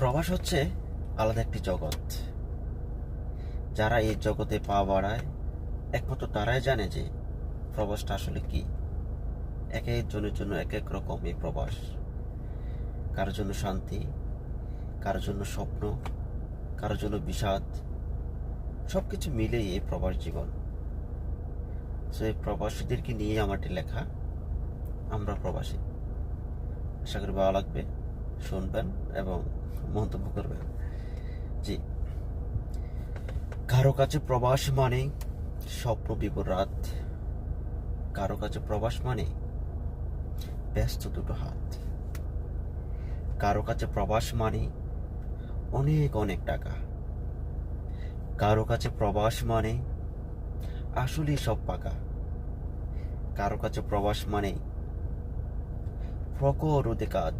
প্রবাস হচ্ছে আলাদা একটি জগৎ। যারা এই জগতে পা বাড়ায় একমাত্র তারাই জানে যে প্রবাসটা আসলে কি। এক একজনের জন্য এক এক রকম এই প্রবাস। কারোর জন্য শান্তি, কারোর জন্য স্বপ্ন, কারোর জন্য বিষাদ, সবকিছু মিলেই এই প্রবাস জীবন। তো এই প্রবাসীদেরকে নিয়ে আমারটি লেখা আমরা প্রবাসী। আশা করি ভালো লাগবে, শুনবেন এবং মন্তব্য করবেন। জি, কারো কাছে প্রবাস মানে স্বপ্ন বিভোর রাত, কারো কাছে প্রবাস মানে ব্যস্ত দুটো হাত, কারো কাছে প্রবাস মানে অনেক অনেক টাকা, কারো কাছে প্রবাস মানে আসলেই সব পাকা, কারো কাছে প্রবাস মানে প্রখর রোদে কাজ,